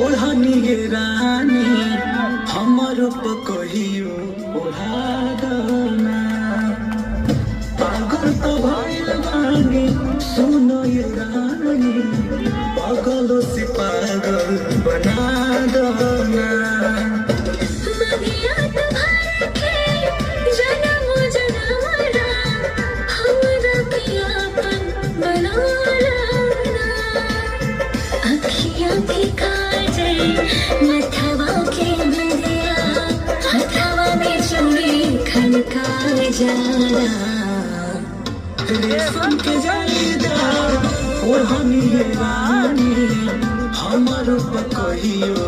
ओढ़नी गे रानी हमर कहियो ओढ़ाना पागल तो भइल बानी सुनो ये रानी पागलों से पागल बना दो ना रेशम के जालीदार ओढ़नी गे रानी हमर कहियो